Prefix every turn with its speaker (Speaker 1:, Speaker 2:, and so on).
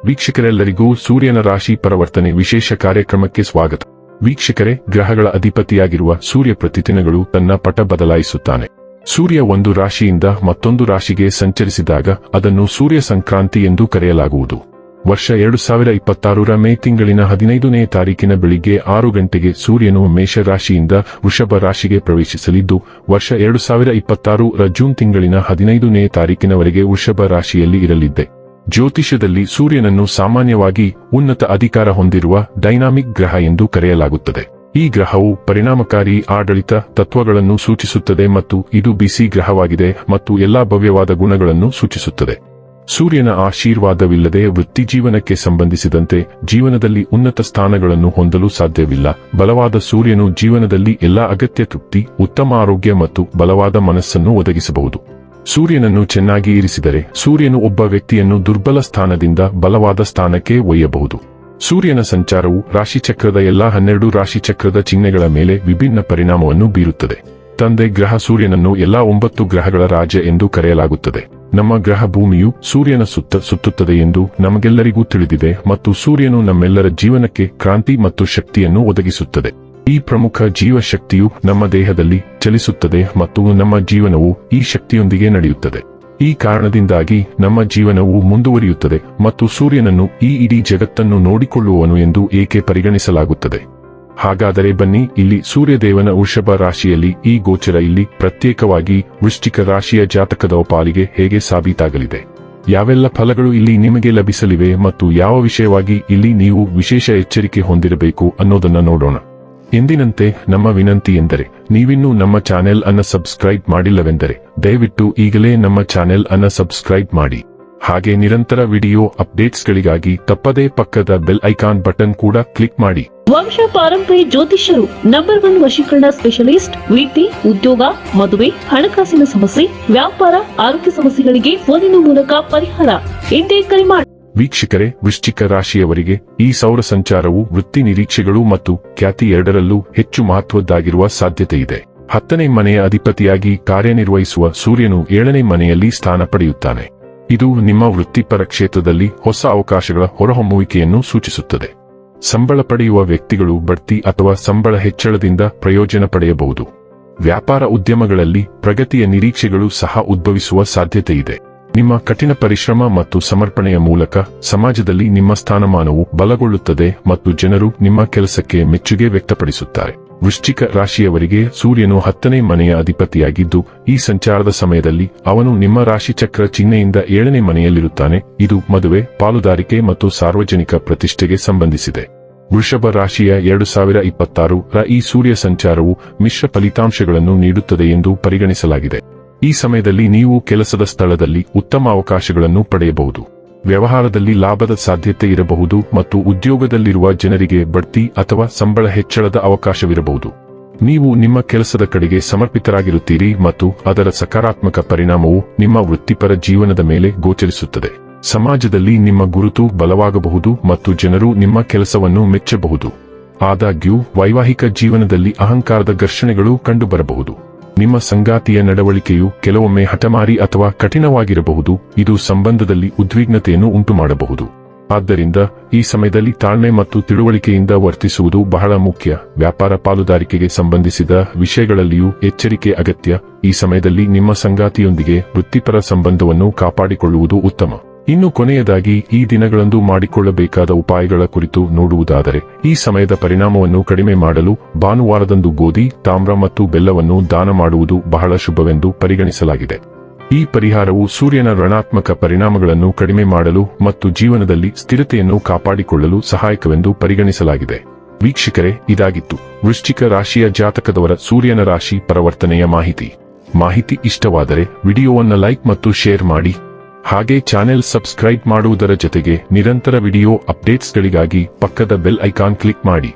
Speaker 1: ವೀಕ್ಷಕರೆಲ್ಲರಿಗೂ ಸೂರ್ಯನ ರಾಶಿ ಪರಿವರ್ತನೆ ವಿಶೇಷ ಕಾರ್ಯಕ್ರಮಕ್ಕೆ ಸ್ವಾಗತ. ವೀಕ್ಷಕರೇ, ಗ್ರಹಗಳ ಅಧಿಪತಿಯಾಗಿರುವ ಸೂರ್ಯ ಪ್ರತಿದಿನಗಳು ತನ್ನ ಪಟ ಬದಲಾಯಿಸುತ್ತಾನೆ. ಸೂರ್ಯ ಒಂದು ರಾಶಿಯಿಂದ ಮತ್ತೊಂದು ರಾಶಿಗೆ ಸಂಚರಿಸಿದಾಗ ಅದನ್ನು ಸೂರ್ಯ ಸಂಕ್ರಾಂತಿ ಎಂದು ಕರೆಯಲಾಗುವುದು. ವರ್ಷ 2026 ಮೇ ತಿಂಗಳಿನ 15ನೇ ತಾರೀಕಿನ ಬೆಳಿಗ್ಗೆ 6 ಗಂಟೆಗೆ ಸೂರ್ಯನು ಮೇಷ ರಾಶಿಯಿಂದ ವೃಷಭ ರಾಶಿಗೆ ಪ್ರವೇಶಿಸಲಿದ್ದು, ವರ್ಷ 2026 ಜೂನ್ ತಿಂಗಳಿನ 15ನೇ ತಾರೀಕಿನವರೆಗೆ ವೃಷಭ ರಾಶಿಯಲ್ಲಿ ಇರಲಿದೆ. ಜ್ಯೋತಿಷ್ಯದಲ್ಲಿ ಸೂರ್ಯನನ್ನು ಸಾಮಾನ್ಯವಾಗಿ ಉನ್ನತ ಅಧಿಕಾರ ಹೊಂದಿರುವ ಡೈನಾಮಿಕ್ ಗ್ರಹ ಎಂದು ಕರೆಯಲಾಗುತ್ತದೆ. ಈ ಗ್ರಹವು ಪರಿಣಾಮಕಾರಿ ಆಡಳಿತ ತತ್ವಗಳನ್ನು ಸೂಚಿಸುತ್ತದೆ ಮತ್ತು ಇದು ಬಿಸಿ ಗ್ರಹವಾಗಿದೆ ಮತ್ತು ಎಲ್ಲಾ ಭವ್ಯವಾದ ಗುಣಗಳನ್ನು ಸೂಚಿಸುತ್ತದೆ. ಸೂರ್ಯನ ಆಶೀರ್ವಾದವಿಲ್ಲದೆ ವೃತ್ತಿಜೀವನಕ್ಕೆ ಸಂಬಂಧಿಸಿದಂತೆ ಜೀವನದಲ್ಲಿ ಉನ್ನತ ಸ್ಥಾನಗಳನ್ನು ಹೊಂದಲು ಸಾಧ್ಯವಿಲ್ಲ. ಬಲವಾದ ಸೂರ್ಯನು ಜೀವನದಲ್ಲಿ ಎಲ್ಲಾ ಅಗತ್ಯ ತೃಪ್ತಿ, ಉತ್ತಮ ಆರೋಗ್ಯ ಮತ್ತು ಬಲವಾದ ಮನಸ್ಸನ್ನು ಒದಗಿಸಬಹುದು. ಸೂರ್ಯನನ್ನು ಚೆನ್ನಾಗಿ ಇರಿಸಿದರೆ ಸೂರ್ಯನು ಒಬ್ಬ ವ್ಯಕ್ತಿಯನ್ನು ದುರ್ಬಲ ಸ್ಥಾನದಿಂದ ಬಲವಾದ ಸ್ಥಾನಕ್ಕೆ ಒಯ್ಯಬಹುದು. ಸೂರ್ಯನ ಸಂಚಾರವು ರಾಶಿಚಕ್ರದ ಎಲ್ಲಾ 12 ರಾಶಿಚಕ್ರದ ಚಿಹ್ನೆಗಳ ಮೇಲೆ ವಿಭಿನ್ನ ಪರಿಣಾಮವನ್ನು ಬೀರುತ್ತದೆ. ತಂದೆ ಗ್ರಹ ಸೂರ್ಯನನ್ನು ಎಲ್ಲಾ 9 ಗ್ರಹಗಳ ರಾಜ ಎಂದು ಕರೆಯಲಾಗುತ್ತದೆ. ನಮ್ಮ ಗ್ರಹ ಭೂಮಿಯು ಸೂರ್ಯನ ಸುತ್ತ ಸುತ್ತುತ್ತದೆ ಎಂದು ನಮಗೆಲ್ಲರಿಗೂ ತಿಳಿದಿದೆ ಮತ್ತು ಸೂರ್ಯನು ನಮ್ಮೆಲ್ಲರ ಜೀವನಕ್ಕೆ ಕ್ರಾಂತಿ ಮತ್ತು ಶಕ್ತಿಯನ್ನು ಒದಗಿಸುತ್ತದೆ. ಈ ಪ್ರಮುಖ ಜೀವಶಕ್ತಿಯು ನಮ್ಮ ದೇಹದಲ್ಲಿ ಚಲಿಸುತ್ತದೆ ಮತ್ತು ನಮ್ಮ ಜೀವನವು ಈ ಶಕ್ತಿಯೊಂದಿಗೆ ನಡೆಯುತ್ತದೆ. ಈ ಕಾರಣದಿಂದಾಗಿ ನಮ್ಮ ಜೀವನವು ಮುಂದುವರಿಯುತ್ತದೆ ಮತ್ತು ಸೂರ್ಯನನ್ನು ಈ ಇಡೀ ಜಗತ್ತನ್ನು ನೋಡಿಕೊಳ್ಳುವವನು ಎಂದು ಏಕೆ ಪರಿಗಣಿಸಲಾಗುತ್ತದೆ. ಹಾಗಾದರೆ ಬನ್ನಿ, ಇಲ್ಲಿ ಸೂರ್ಯದೇವನ ವೃಷಭ ರಾಶಿಯಲ್ಲಿ ಈ ಗೋಚರ ಇಲ್ಲಿ ಪ್ರತ್ಯೇಕವಾಗಿ ವೃಶ್ಚಿಕ ರಾಶಿಯ ಜಾತಕದ ಪಾಲಿಗೆ ಹೇಗೆ ಸಾಬೀತಾಗಲಿದೆ, ಯಾವೆಲ್ಲ ಫಲಗಳು ಇಲ್ಲಿ ನಿಮಗೆ ಲಭಿಸಲಿವೆ ಮತ್ತು ಯಾವ ವಿಷಯವಾಗಿ ಇಲ್ಲಿ ನೀವು ವಿಶೇಷ ಎಚ್ಚರಿಕೆ ಹೊಂದಿರಬೇಕು ಅನ್ನೋದನ್ನ ನೋಡೋಣ. ಎಂದಿನಂತೆ ನಮ್ಮ ವಿನಂತಿ ಎಂದರೆ, ನೀವಿನ್ನೂ ನಮ್ಮ ಚಾನೆಲ್ ಅನ್ನು ಸಬ್ಸ್ಕ್ರೈಬ್ ಮಾಡಿಲ್ಲವೆಂದರೆ ದಯವಿಟ್ಟು ಈಗಲೇ ನಮ್ಮ ಚಾನೆಲ್ ಅನ್ನು ಸಬ್ಸ್ಕ್ರೈಬ್ ಮಾಡಿ. ಹಾಗೆ ನಿರಂತರ ವಿಡಿಯೋ ಅಪ್ಡೇಟ್ಸ್ಗಳಿಗಾಗಿ ತಪ್ಪದೇ ಪಕ್ಕದ ಬೆಲ್ ಐಕಾನ್ ಬಟನ್ ಕೂಡ ಕ್ಲಿಕ್ ಮಾಡಿ.
Speaker 2: ವಂಶ ಪಾರಂಪರ್ಯ ಜ್ಯೋತಿಷ್ಯರು ನಂಬರ್ 1 ವಶೀಕರಣ ಸ್ಪೆಷಲಿಸ್ಟ್. ವೃತ್ತಿ, ಉದ್ಯೋಗ, ಮದುವೆ, ಹಣಕಾಸಿನ ಸಮಸ್ಯೆ, ವ್ಯಾಪಾರ, ಆರೋಗ್ಯ ಸಮಸ್ಯೆಗಳಿಗೆ ಫೋನಿನ ಮೂಲಕ ಪರಿಹಾರ. ಇಂದೇ ಕರೆ ಮಾಡಿ.
Speaker 1: ವೀಕ್ಷಕರೇ, ವೃಶ್ಚಿಕ ರಾಶಿಯವರಿಗೆ ಈ ಸೌರ ಸಂಚಾರವು ವೃತ್ತಿ ನಿರೀಕ್ಷೆಗಳು ಮತ್ತು ಖ್ಯಾತಿ ಎರಡರಲ್ಲೂ ಹೆಚ್ಚು ಮಹತ್ವದ್ದಾಗಿರುವ ಸಾಧ್ಯತೆ ಇದೆ. 10ನೇ ಮನೆಯ ಅಧಿಪತಿಯಾಗಿ ಕಾರ್ಯನಿರ್ವಹಿಸುವ ಸೂರ್ಯನು 7ನೇ ಮನೆಯಲ್ಲಿ ಸ್ಥಾನ ಪಡೆಯುತ್ತಾನೆ. ಇದು ನಿಮ್ಮ ವೃತ್ತಿಪರ ಕ್ಷೇತ್ರದಲ್ಲಿ ಹೊಸ ಅವಕಾಶಗಳ ಹೊರಹೊಮ್ಮುವಿಕೆಯನ್ನು ಸೂಚಿಸುತ್ತದೆ. ಸಂಬಳ ಪಡೆಯುವ ವ್ಯಕ್ತಿಗಳು ಬಡ್ತಿ ಅಥವಾ ಸಂಬಳ ಹೆಚ್ಚಳದಿಂದ ಪ್ರಯೋಜನ ಪಡೆಯಬಹುದು. ವ್ಯಾಪಾರ ಉದ್ಯಮಗಳಲ್ಲಿ ಪ್ರಗತಿಯ ನಿರೀಕ್ಷೆಗಳು ಸಹ ಉದ್ಭವಿಸುವ ಸಾಧ್ಯತೆ ಇದೆ. ನಿಮ್ಮ ಕಠಿಣ ಪರಿಶ್ರಮ ಮತ್ತು ಸಮರ್ಪಣೆಯ ಮೂಲಕ ಸಮಾಜದಲ್ಲಿ ನಿಮ್ಮ ಸ್ಥಾನಮಾನವು ಬಲಗೊಳ್ಳುತ್ತದೆ ಮತ್ತು ಜನರು ನಿಮ್ಮ ಕೆಲಸಕ್ಕೆ ಮೆಚ್ಚುಗೆ ವ್ಯಕ್ತಪಡಿಸುತ್ತಾರೆ. ವೃಶ್ಚಿಕ ರಾಶಿಯವರಿಗೆ ಸೂರ್ಯನು 10ನೇ ಮನೆಯ ಅಧಿಪತಿಯಾಗಿದ್ದು, ಈ ಸಂಚಾರದ ಸಮಯದಲ್ಲಿ ಅವನು ನಿಮ್ಮ ರಾಶಿಚಕ್ರ ಚಿಹ್ನೆಯಿಂದ 7ನೇ ಮನೆಯಲ್ಲಿರುತ್ತಾನೆ. ಇದು ಮದುವೆ, ಪಾಲುದಾರಿಕೆ ಮತ್ತು ಸಾರ್ವಜನಿಕ ಪ್ರತಿಷ್ಠೆಗೆ ಸಂಬಂಧಿಸಿದೆ. ವೃಷಭ ರಾಶಿಯ 2026 ಈ ಸೂರ್ಯ ಸಂಚಾರವು ಮಿಶ್ರ ಫಲಿತಾಂಶಗಳನ್ನು ನೀಡುತ್ತದೆ ಎಂದು ಪರಿಗಣಿಸಲಾಗಿದೆ. ಈ ಸಮಯದಲ್ಲಿ ನೀವು ಕೆಲಸದ ಸ್ಥಳದಲ್ಲಿ ಉತ್ತಮ ಅವಕಾಶಗಳನ್ನು ಪಡೆಯಬಹುದು. ವ್ಯವಹಾರದಲ್ಲಿ ಲಾಭದ ಸಾಧ್ಯತೆ ಇರಬಹುದು ಮತ್ತು ಉದ್ಯೋಗದಲ್ಲಿರುವ ಜನರಿಗೆ ಬಡ್ತಿ ಅಥವಾ ಸಂಬಳ ಹೆಚ್ಚಳದ ಅವಕಾಶವಿರಬಹುದು. ನೀವು ನಿಮ್ಮ ಕೆಲಸದ ಕಡೆಗೆ ಸಮರ್ಪಿತರಾಗಿರುತ್ತೀರಿ ಮತ್ತು ಅದರ ಸಕಾರಾತ್ಮಕ ಪರಿಣಾಮವು ನಿಮ್ಮ ವೃತ್ತಿಪರ ಜೀವನದ ಮೇಲೆ ಗೋಚರಿಸುತ್ತದೆ. ಸಮಾಜದಲ್ಲಿ ನಿಮ್ಮ ಗುರುತು ಬಲವಾಗಬಹುದು ಮತ್ತು ಜನರು ನಿಮ್ಮ ಕೆಲಸವನ್ನು ಮೆಚ್ಚಬಹುದು. ಆದಾಗ್ಯೂ ವೈವಾಹಿಕ ಜೀವನದಲ್ಲಿ ಅಹಂಕಾರದ ಘರ್ಷಣೆಗಳು ಕಂಡುಬರಬಹುದು. ನಿಮ್ಮ ಸಂಗಾತಿಯ ನಡವಳಿಕೆಯು ಕೆಲವೊಮ್ಮೆ ಹಠಮಾರಿ ಅಥವಾ ಕಠಿಣವಾಗಿರಬಹುದು. ಇದು ಸಂಬಂಧದಲ್ಲಿ ಉದ್ವಿಗ್ನತೆಯನ್ನು ಉಂಟುಮಾಡಬಹುದು. ಆದ್ದರಿಂದ ಈ ಸಮಯದಲ್ಲಿ ತಾಳ್ಮೆ ಮತ್ತು ತಿಳುವಳಿಕೆಯಿಂದ ವರ್ತಿಸುವುದು ಬಹಳ ಮುಖ್ಯ. ವ್ಯಾಪಾರ ಪಾಲುದಾರಿಕೆಗೆ ಸಂಬಂಧಿಸಿದ ವಿಷಯಗಳಲ್ಲಿಯೂ ಎಚ್ಚರಿಕೆ ಅಗತ್ಯ. ಈ ಸಮಯದಲ್ಲಿ ನಿಮ್ಮ ಸಂಗಾತಿಯೊಂದಿಗೆ ವೃತ್ತಿಪರ ಸಂಬಂಧವನ್ನು ಕಾಪಾಡಿಕೊಳ್ಳುವುದು ಉತ್ತಮ. ಇನ್ನು ಕೊನೆಯದಾಗಿ ಈ ದಿನಗಳಂದು ಮಾಡಿಕೊಳ್ಳಬೇಕಾದ ಉಪಾಯಗಳ ಕುರಿತು ನೋಡುವುದಾದರೆ, ಈ ಸಮಯದ ಪರಿಣಾಮವನ್ನು ಕಡಿಮೆ ಮಾಡಲು ಭಾನುವಾರದಂದು ಗೋಧಿ, ತಾಮ್ರ ಮತ್ತು ಬೆಲ್ಲವನ್ನು ದಾನ ಮಾಡುವುದು ಬಹಳ ಶುಭವೆಂದು ಪರಿಗಣಿಸಲಾಗಿದೆ. ಈ ಪರಿಹಾರವು ಸೂರ್ಯನ ಋಣಾತ್ಮಕ ಪರಿಣಾಮಗಳನ್ನು ಕಡಿಮೆ ಮಾಡಲು ಮತ್ತು ಜೀವನದಲ್ಲಿ ಸ್ಥಿರತೆಯನ್ನು ಕಾಪಾಡಿಕೊಳ್ಳಲು ಸಹಾಯಕವೆಂದು ಪರಿಗಣಿಸಲಾಗಿದೆ. ವೀಕ್ಷಕರೇ, ಇದಾಗಿತ್ತು ವೃಶ್ಚಿಕ ರಾಶಿಯ ಜಾತಕದವರ ಸೂರ್ಯನ ರಾಶಿ ಪರಿವರ್ತನೆಯ ಮಾಹಿತಿ ಇಷ್ಟವಾದರೆ ವಿಡಿಯೋವನ್ನು ಲೈಕ್ ಮತ್ತು ಶೇರ್ ಮಾಡಿ. ಹಾಗೆ ಚಾನೆಲ್ ಸಬ್ಸ್ಕ್ರೈಬ್ ಮಾಡುವುದರ ಜೊತೆಗೆ ನಿರಂತರ ವಿಡಿಯೋ ಅಪ್ಡೇಟ್ಸ್ಗಳಿಗಾಗಿ ಪಕ್ಕದ ಬೆಲ್ ಐಕಾನ್ ಕ್ಲಿಕ್ ಮಾಡಿ.